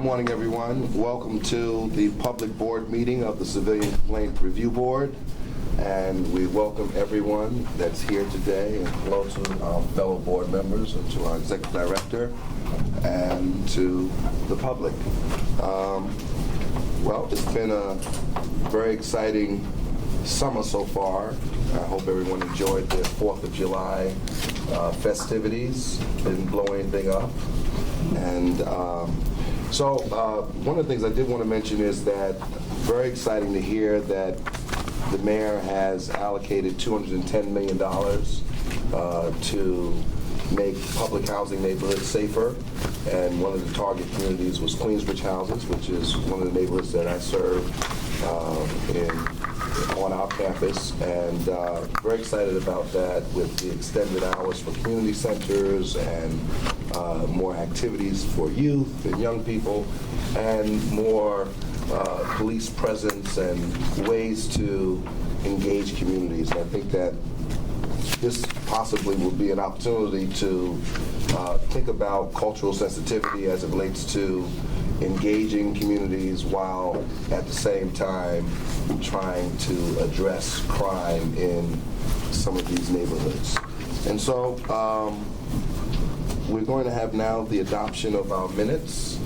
morning, everyone. Welcome to the public board meeting of the Civilian Complaint Review Board. And we welcome everyone that's here today, and hello to our fellow board members and to our executive director and to the public. Well, it's been a very exciting summer so far. I hope everyone enjoyed their 4th of July festivities, didn't blow anything up. And so one of the things I did want to mention is that very exciting to hear that the mayor has allocated $210 million to make public housing neighborhoods safer. And one of the target communities was Queensbridge Houses, which is one of the neighborhoods that I serve on our campus. And very excited about that with the extended hours for community centers and more activities for youth and young people and more police presence and ways to engage communities. And I think that this possibly will be an opportunity to think about cultural sensitivity as it relates to engaging communities while at the same time trying to address crime in some of these neighborhoods. And so we're going to have now the adoption of our minutes.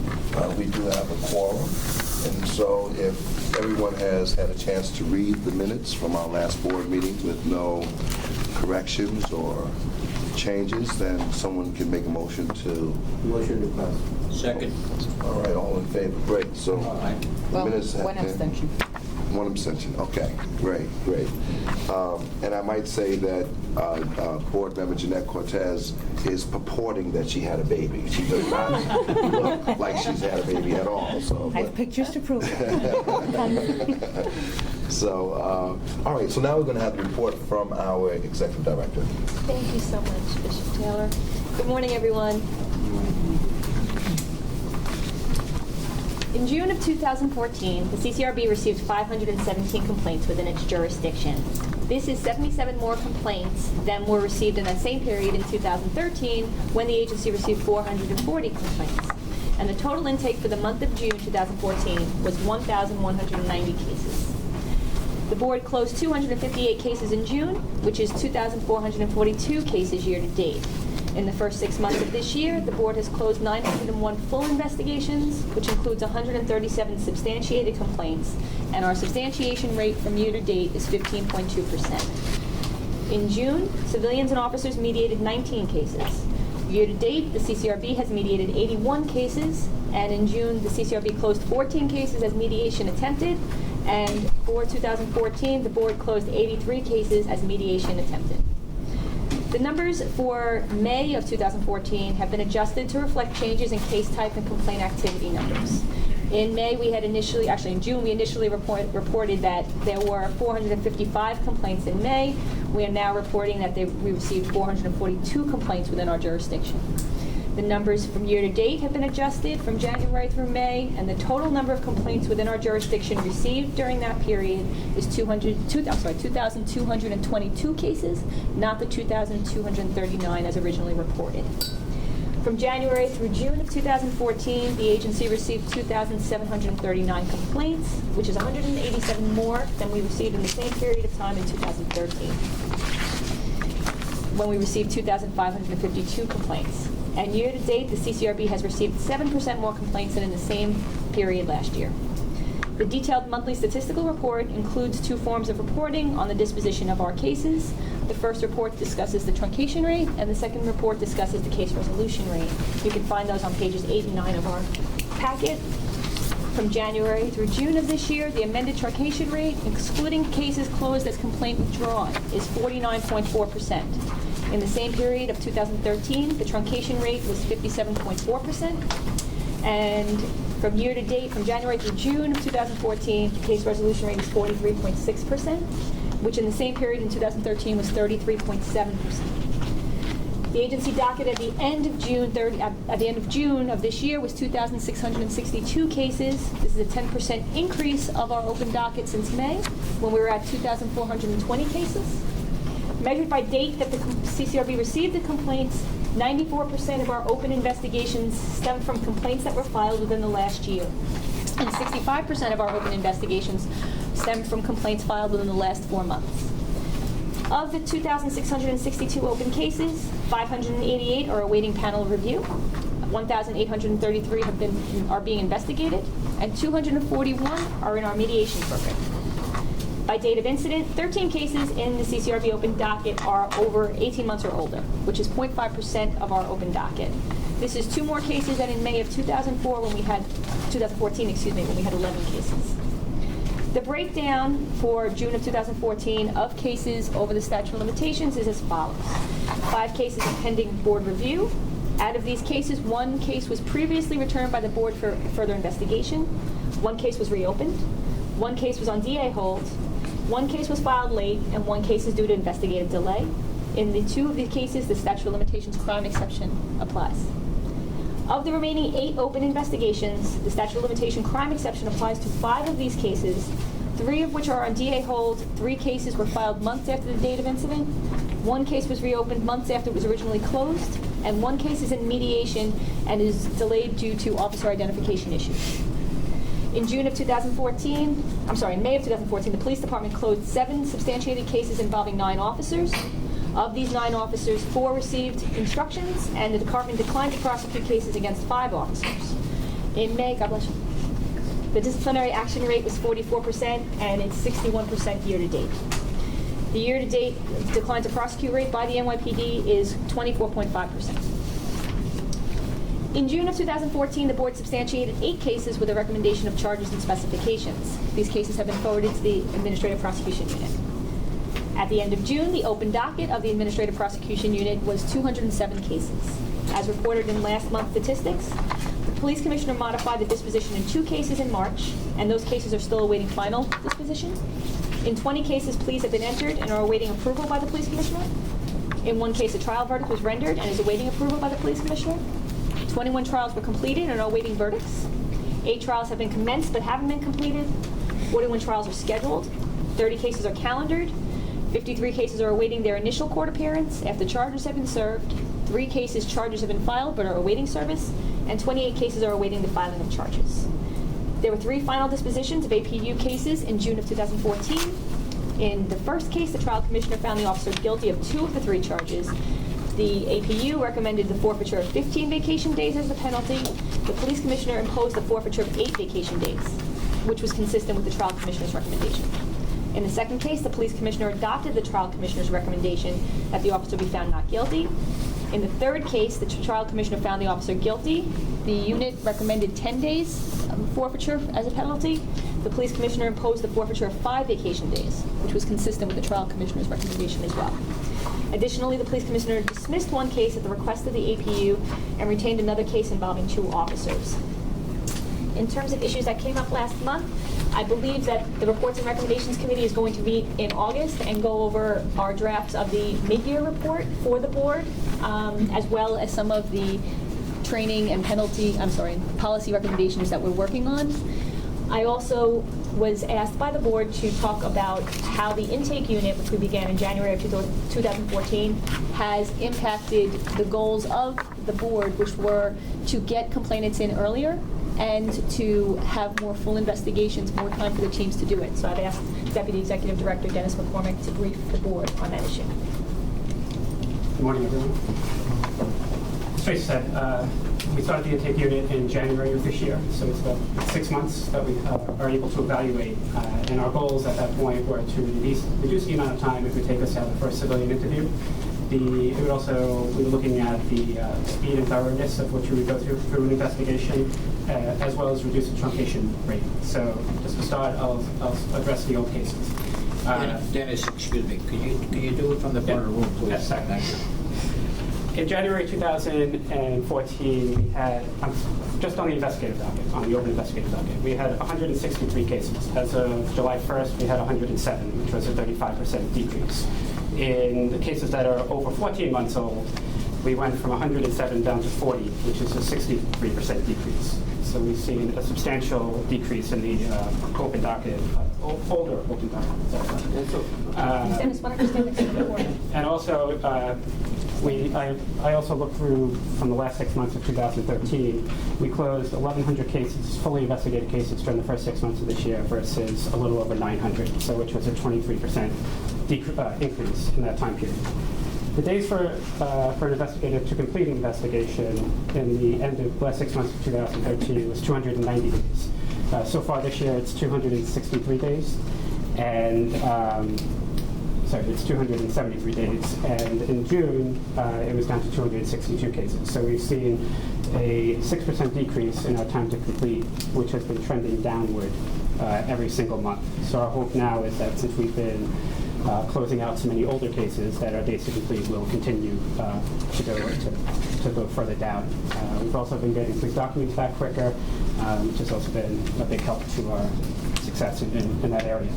We do have a quorum. And so if everyone has had a chance to read the minutes from our last board meeting with no corrections or changes, then someone can make a motion to... Motion to pass. Second. All right, all in favor? Great. So the minutes have one abstention. One abstention. Okay, great. And I might say that board member Jeanette Cortez is purporting that she had a baby. She does not look like she's had a baby at all. So, I have pictures to prove it. So, all right, so now we're going to have a report from our executive director. Thank you so much, Bishop Taylor. Good morning, everyone. In June of 2014, the CCRB received 517 complaints within its jurisdiction. This is 77 more complaints than were received in that same period in 2013, when the agency received 440 complaints. And the total intake for the month of June 2014 was 1,190 cases. The board closed 258 cases in June, which is 2,442 cases year to date. In the first 6 months of this year, the board has closed 901 full investigations, which includes 137 substantiated complaints, and our substantiation rate from year to date is 15.2%. In June, civilians and officers mediated 19 cases. Year to date, the CCRB has mediated 81 cases, and in June, the CCRB closed 14 cases as mediation attempted, and for 2014, the board closed 83 cases as mediation attempted. The numbers for May of 2014 have been adjusted to reflect changes in case type and complaint activity numbers. In May, we had in June, we initially reported that there were 455 complaints in May. We are now reporting that we received 442 complaints within our jurisdiction. The numbers from year to date have been adjusted from January through May, and the total number of complaints within our jurisdiction received during that period is 2,222 cases, not the 2,239 as originally reported. From January through June of 2014, the agency received 2,739 complaints, which is 187 more than we received in the same period of time in 2013, when we received 2,552 complaints. And year to date, the CCRB has received 7% more complaints than in the same period last year. The detailed monthly statistical report includes 2 forms of reporting on the disposition of our cases. The first report discusses the truncation rate, and the second report discusses the case resolution rate. You can find those on pages 8 and 9 of our packet. From January through June of this year, the amended truncation rate, excluding cases closed as complaint withdrawn, is 49.4%. In the same period of 2013, the truncation rate was 57.4%. And from year to date, from January through June of 2014, the case resolution rate is 43.6%, which in the same period in 2013 was 33.7%. The agency docket at the end of June of this year was 2,662 cases. This is a 10% increase of our open docket since May, when we were at 2,420 cases. Measured by date that the CCRB received the complaints, 94% of our open investigations stem from complaints that were filed within the last year. And 65% of our open investigations stem from complaints filed within the last 4 months. Of the 2,662 open cases, 588 are awaiting panel review, 1,833 are being investigated, and 241 are in our mediation program. By date of incident, 13 cases in the CCRB open docket are over 18 months or older, which is 0.5% of our open docket. This is 2 more cases than in May of 2014, when we had 11 cases. The breakdown for June of 2014 of cases over the statute of limitations is as follows. 5 cases are pending board review. Out of these cases, 1 case was previously returned by the board for further investigation. 1 case was reopened. 1 case was on DA hold. 1 case was filed late, and 1 case is due to investigative delay. In the 2 of the cases, the statute of limitations crime exception applies. Of the remaining 8 open investigations, the statute of limitation crime exception applies to 5 of these cases, 3 of which are on DA hold. 3 cases were filed months after the date of incident. 1 case was reopened months after it was originally closed, and 1 case is in mediation and is delayed due to officer identification issues. In May of 2014, the police department closed 7 substantiated cases involving 9 officers. Of these 9 officers, 4 received instructions, and the department declined to prosecute cases against 5 officers. In May, God bless you, the disciplinary action rate was 44%, and it's 61% year-to-date. The year-to-date decline to prosecute rate by the NYPD is 24.5%. In June of 2014, the board substantiated 8 cases with a recommendation of charges and specifications. These cases have been forwarded to the Administrative Prosecution Unit. At the end of June, the open docket of the Administrative Prosecution Unit was 207 cases. As reported in last month's statistics, the Police Commissioner modified the disposition in 2 cases in March, and those cases are still awaiting final disposition. In 20 cases, pleas have been entered and are awaiting approval by the Police Commissioner. In 1 case, a trial verdict was rendered and is awaiting approval by the Police Commissioner. 21 trials were completed and are awaiting verdicts. 8 trials have been commenced but haven't been completed. 41 trials are scheduled. 30 cases are calendared. 53 cases are awaiting their initial court appearance after charges have been served. 3 cases, charges have been filed but are awaiting service, and 28 cases are awaiting the filing of charges. There were 3 final dispositions of APU cases in June of 2014. In the first case, the trial commissioner found the officer guilty of 2 of the 3 charges. The APU recommended the forfeiture of 15 vacation days as the penalty. The police commissioner imposed the forfeiture of 8 vacation days, which was consistent with the trial commissioner's recommendation. In the second case, the police commissioner adopted the trial commissioner's recommendation that the officer be found not guilty. In the third case, the trial commissioner found the officer guilty. The unit recommended 10 days forfeiture as a penalty. The police commissioner imposed the forfeiture of 5 vacation days, which was consistent with the trial commissioner's recommendation as well. Additionally, the police commissioner dismissed 1 case at the request of the APU and retained another case involving 2 officers. In terms of issues that came up last month, I believe that the Reports and Recommendations Committee is going to meet in August and go over our drafts of the mid-year report for the board, as well as some of the training and policy recommendations that we're working on. I also was asked by the board to talk about how the intake unit, which we began in January of 2014, has impacted the goals of the board, which were to get complainants in earlier and to have more full investigations, more time for the teams to do it. So I've asked Deputy Executive Director Dennis McCormick to brief the board on that issue. Good morning, everyone. As Tracy said, we started the intake unit in January of this year, so it's about 6 months that we are able to evaluate. And our goals at that point were to reduce the amount of time it would take us to have the first civilian interview. We were looking at the speed and thoroughness of which we would go through an investigation, as well as reduce the truncation rate. So just to start, I'll address the old cases. Dennis, excuse me, can you do it from the front of the room, please? Yes, sorry. Thank you. In January 2014, we had, just on the investigative docket, on the open investigative docket, we had 163 cases. As of July 1st, we had 107, which was a 35% decrease. In the cases that are over 14 months old, we went from 107 down to 40, which is a 63% decrease. So we've seen a substantial decrease in the open docket, older open docket. Dennis, why don't you stand next to the board? And also, I also looked through from the last 6 months of 2013. We closed 1,100 cases, fully investigated cases during the first 6 months of this year versus a little over 900, so which was a 23% increase in that time period. The days for an investigator to complete an investigation in the end of the last 6 months of 2013 was 290 days. So far this year, it's 263 days, and it's 273 days. And in June, it was down to 262 cases. So we've seen a 6% decrease in our time to complete, which has been trending downward every single month. So our hope now is that since we've been closing out so many older cases, that our days to complete will continue to go further down. We've also been getting police documents back quicker, which has also been a big help to our success in that area.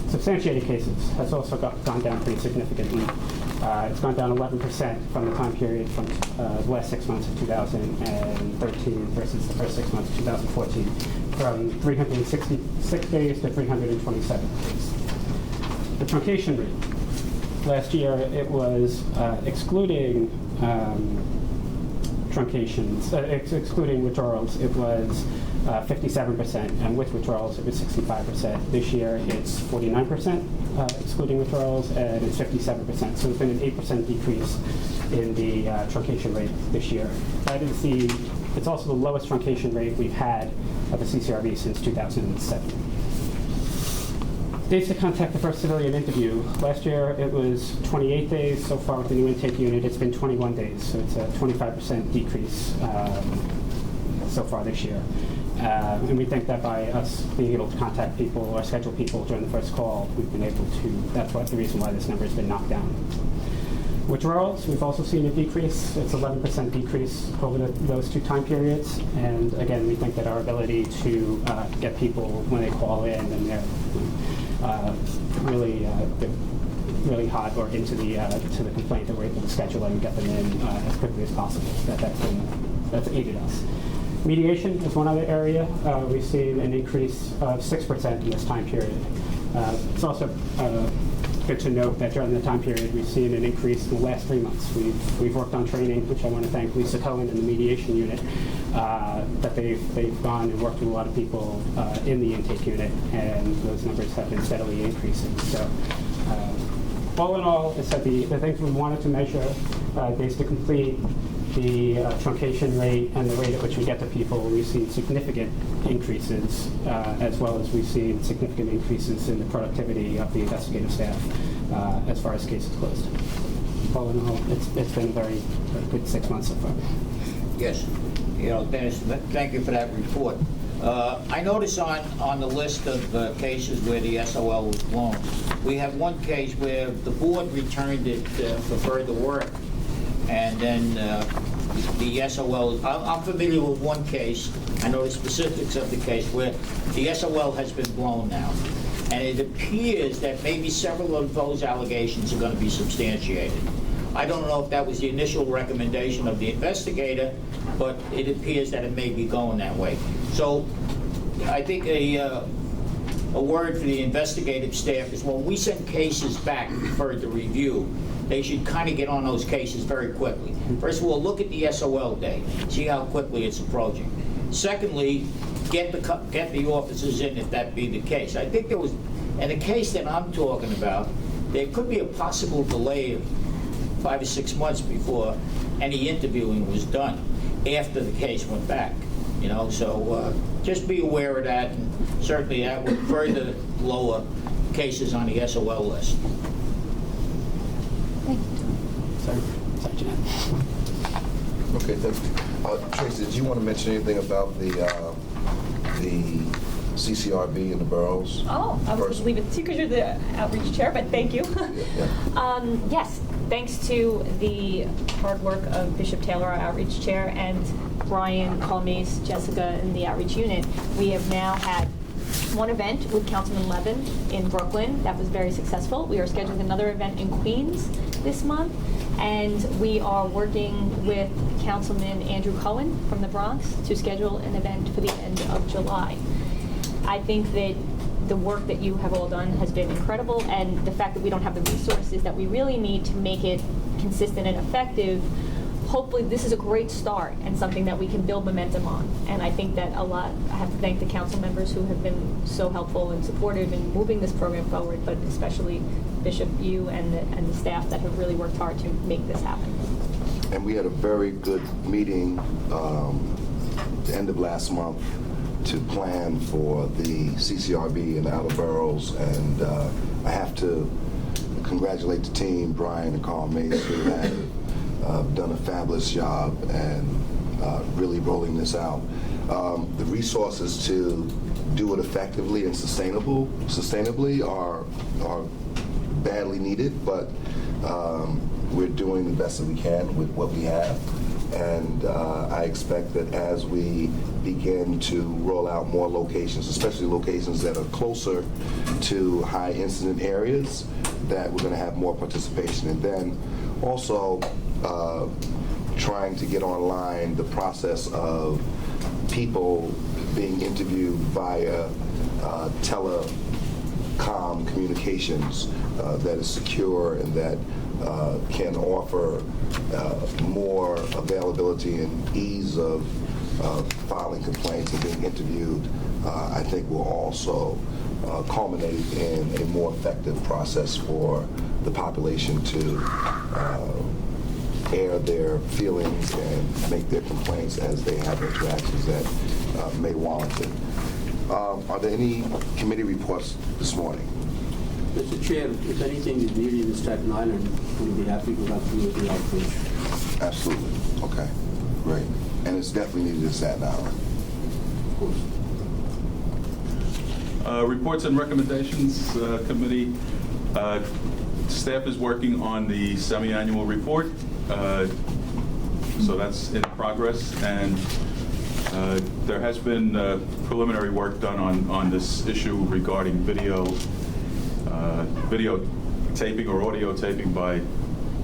Substantiated cases has also gone down pretty significantly. It's gone down 11% from the time period from the last 6 months of 2013 versus the first 6 months of 2014, from 366 days to 327 days. The truncation rate. Last year, it was excluding truncations, excluding withdrawals, it was 57%, and with withdrawals, it was 65%. This year, it's 49%, excluding withdrawals, and it's 57%. So there's been an 8% decrease in the truncation rate this year. It's also the lowest truncation rate we've had at the CCRB since 2007. Days to contact the first civilian interview. Last year it was 28 days. So far with the new intake unit, it's been 21 days. So it's a 25% decrease so far this year. And we think that by us being able to contact people or schedule people during the first call, we've been able to, that's the reason why this number has been knocked down. Withdrawals, we've also seen a decrease. It's 11% decrease over those two time periods. And again, we think that our ability to get people when they call in and they're really hot or into the complaint, that we're able to schedule and get them in as quickly as possible. That's aided us. Mediation is one other area. We've seen an increase of 6% in this time period. It's also good to note that during the time period we've seen an increase in the last 3 months. We've worked on training, which I want to thank Lisa Cohen and the mediation unit, that they've gone and worked with a lot of people in the intake unit, and those numbers have been steadily increasing. So all in all, it's the things we wanted to measure, days to complete, the truncation rate, and the rate at which we get to people, we've seen significant increases, as well as we've seen significant increases in the productivity of the investigative staff as far as cases closed. All in all, it's been a very, very good 6 months so far. Yes. Dennis, thank you for that report. I notice on the list of cases where the SOL was blown, we have one case where the board returned it for further work, and then the SOL, I'm familiar with one case, I know the specifics of the case, where the SOL has been blown now. And it appears that maybe several of those allegations are going to be substantiated. I don't know if that was the initial recommendation of the investigator, but it appears that it may be going that way. So I think a word for the investigative staff is when we send cases back for the review, they should kind of get on those cases very quickly. First of all, look at the SOL date, see how quickly it's approaching. Secondly, get the officers in if that be the case. I think there was, in the case that I'm talking about, there could be a possible delay of 5 or 6 months before any interviewing was done after the case went back. So just be aware of that, and certainly that would further lower cases on the SOL list. Thank you. Sorry, Jeanette. Okay, thank you. Tracy, did you want to mention anything about the CCRB and the boroughs? Oh, I was going to leave it to you because you're the outreach chair, but thank you. Yeah. Yes, thanks to the hard work of Bishop Taylor, our outreach chair, and Brian, Colmes, Jessica, and the outreach unit, we have now had one event with Councilman Levin in Brooklyn. That was very successful. We are scheduling another event in Queens this month, and we are working with Councilman Andrew Cohen from the Bronx to schedule an event for the end of July. I think that the work that you have all done has been incredible, and the fact that we don't have the resources that we really need to make it consistent and effective, hopefully this is a great start and something that we can build momentum on. And I think that I have to thank the council members who have been so helpful and supportive in moving this program forward, but especially Bishop, you and the staff that have really worked hard to make this happen. And we had a very good meeting the end of last month to plan for the CCRB in the outer boroughs, and I have to congratulate the team, Brian and Carl Mays, who have done a fabulous job and really rolling this out. The resources to do it effectively and sustainably are badly needed, but we're doing the best that we can with what we have. And I expect that as we begin to roll out more locations, especially locations that are closer to high incident areas, that we're going to have more participation. And then also trying to get online the process of people being interviewed via telecom communications that is secure and that can offer more availability and ease of filing complaints and being interviewed, I think will also culminate in a more effective process for the population to air their feelings and make their complaints as they have interactions that may warrant it. Are there any committee reports this morning? Mr. Chair, if anything is needed in Staten Island, we'll be happy to help you with the outreach. Absolutely. Okay. Great. And it's definitely needed in Staten Island. Of course. Reports and recommendations committee. Staff is working on the semi-annual report, so that's in progress, and there has been preliminary work done on this issue regarding video taping or audio taping by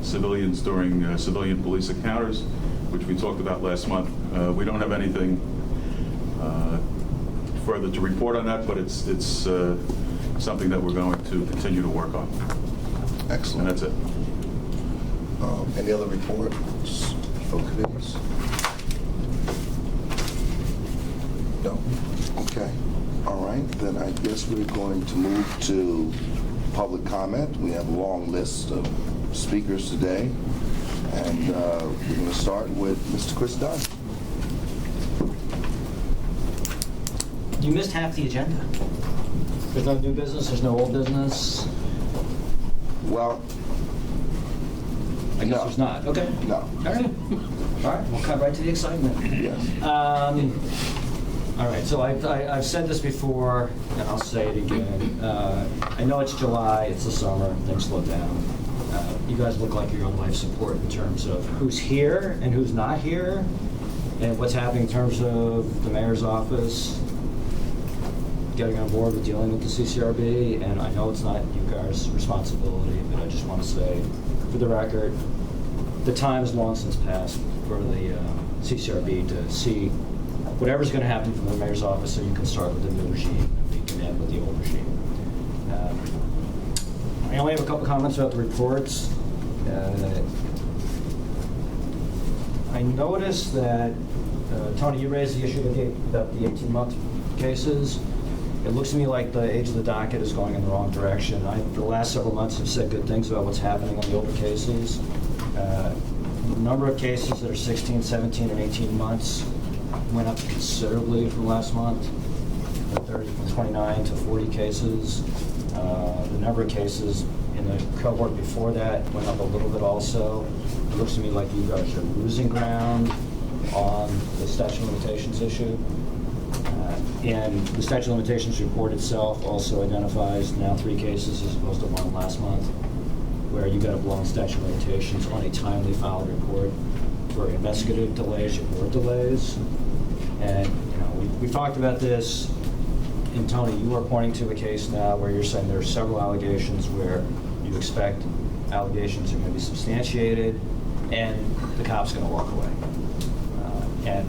civilians during civilian police encounters, which we talked about last month. We don't have anything further to report on that, but it's something that we're going to continue to work on. Excellent. And that's it. Any other reports from committees? No? Okay. All right. Then I guess we're going to move to public comment. We have a long list of speakers today. And we're going to start with Mr. Chris Dunn. You missed half the agenda. There's no new business, there's no old business. Well, I guess no. there's not. Okay. No. All right. All right, we'll cut right to the excitement. Yes. All right, so I've said this before, and I'll say it again. I know it's July, it's the summer, things slow down. You guys look like you're on life support in terms of who's here and who's not here, and what's happening in terms of the mayor's office getting on board with dealing with the CCRB. And I know it's not you guys' responsibility, but I just want to say, for the record, the time is long since passed for the CCRB to see whatever's going to happen from the mayor's office, so you can start with the new regime and we can end with the old regime. I only have a couple comments about the reports. I noticed that, Tony, you raised the issue about the 18-month cases. It looks to me like the age of the docket is going in the wrong direction. For the last several months, have said good things about what's happening on the older cases. The number of cases that are 16, 17, and 18 months went up considerably from last month, from 29 to 40 cases. The number of cases in the cohort before that went up a little bit also. It looks to me like you guys are losing ground on the statute of limitations issue. And the statute of limitations report itself also identifies now 3 cases as opposed to 1 last month, where you got a blown statute of limitations on a timely filed report for investigative delays or delays. And we've talked about this, and Tony, you are pointing to a case now where you're saying there are several allegations where you expect allegations are going to be substantiated, and the cop's going to walk away. And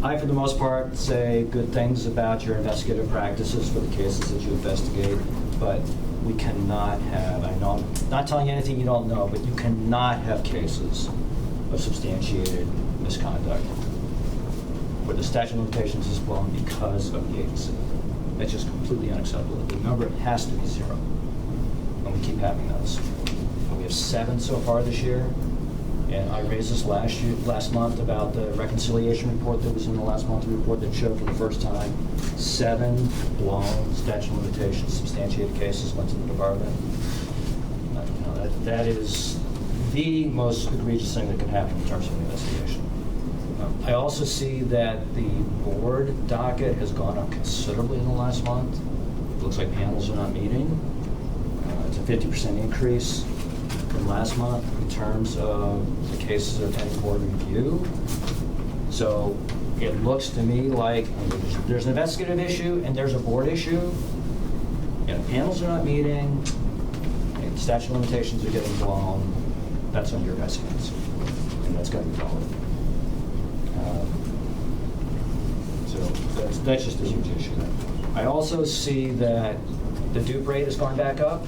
I, for the most part, say good things about your investigative practices for the cases that you investigate, but we cannot have, I know I'm not telling you anything you don't know, but you cannot have cases of substantiated misconduct where the statute of limitations is blown because of the agency. That's just completely unacceptable. The number has to be 0, and we keep having those. And we have 7 so far this year, and I raised this last month about the reconciliation report that was in the last month's report that showed for the first time 7 blown statute of limitations substantiated cases went to the department. That is the most egregious thing that could happen in terms of an investigation. I also see that the board docket has gone up considerably in the last month. It looks like panels are not meeting. It's a 50% increase from last month in terms of the cases that are pending board review. So it looks to me like there's an investigative issue and there's a board issue, and panels are not meeting, and statute of limitations are getting blown. That's on your guys' hands, and that's going to be followed. So that's just a huge issue. I also see that the dupe rate has gone back up.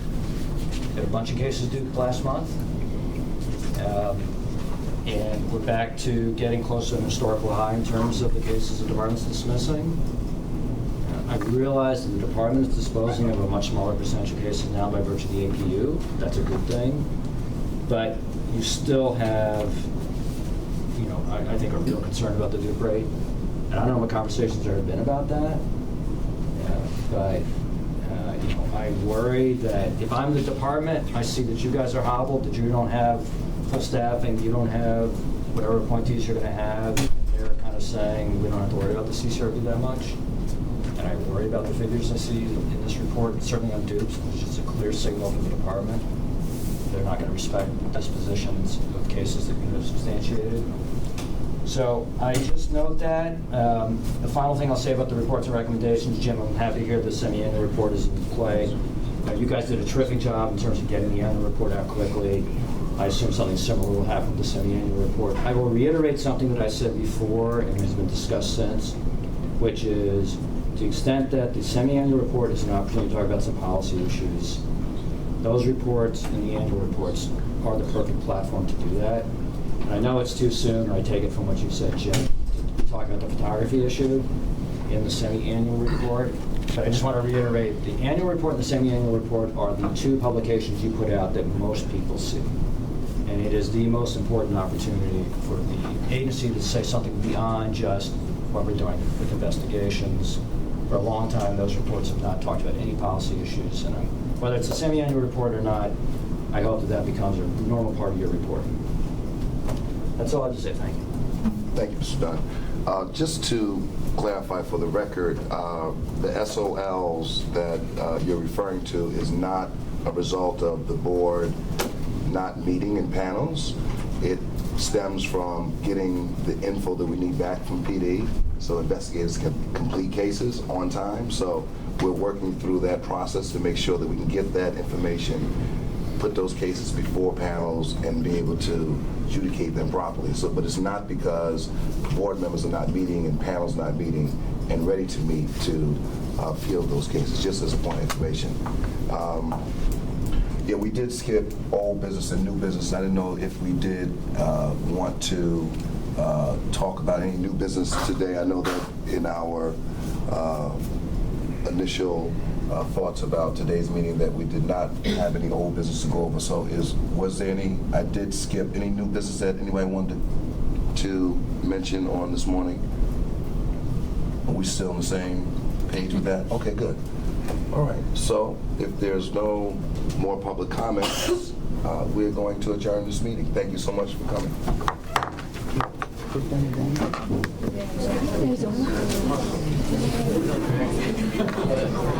Had a bunch of cases duped last month. And we're back to getting close to an historical high in terms of the cases the department's dismissing. I realize that the department is disposing of a much smaller percentage of cases now by virtue of the APU. That's a good thing. But you still have, I think, a real concern about the dupe rate. And I don't know what conversations there have been about that, but I worry that if I'm the department, I see that you guys are hobbled, that you don't have full staffing, you don't have whatever appointees you're going to have. They're kind of saying we don't have to worry about the CCRB that much. And I worry about the figures I see in this report, certainly on dupes, which is a clear signal from the department. They're not going to respect dispositions of cases that you have substantiated. So I just note that. The final thing I'll say about the reports and recommendations, Jim, I'm happy to hear the semi-annual report is in play. You guys did a terrific job in terms of getting the annual report out quickly. I assume something similar will happen with the semi-annual report. I will reiterate something that I said before and has been discussed since, which is to the extent that the semi-annual report is an opportunity to talk about some policy issues, those reports and the annual reports are the perfect platform to do that. And I know it's too soon, or I take it from what you said, Jim, to talk about the photography issue in the semi-annual report. But I just want to reiterate, the annual report and the semi-annual report are the 2 publications you put out that most people see. And it is the most important opportunity for the agency to say something beyond just what we're doing with investigations. For a long time, those reports have not talked about any policy issues. And whether it's a semi-annual report or not, I hope that that becomes a normal part of your report. That's all I have to say. Thank you. Thank you, Mr. Dunn. Just to clarify for the record, the SOLs that you're referring to is not a result of the board not meeting in panels. It stems from getting the info that we need back from PD so investigators can complete cases on time. So we're working through that process to make sure that we can get that information, put those cases before panels, and be able to adjudicate them properly. So, but it's not because board members are not meeting and panels not meeting and ready to meet to field those cases, just as a point of information. Yeah, we did skip old business and new business. I didn't know if we did want to talk about any new business today. I know that in our initial thoughts about today's meeting that we did not have any old business to go over. So was there any, I did skip any new business that anybody wanted to mention on this morning? Are we still on the same page with that? Okay, good. All right, so if there's no more public comments, we're going to adjourn this meeting. Thank you so much for coming.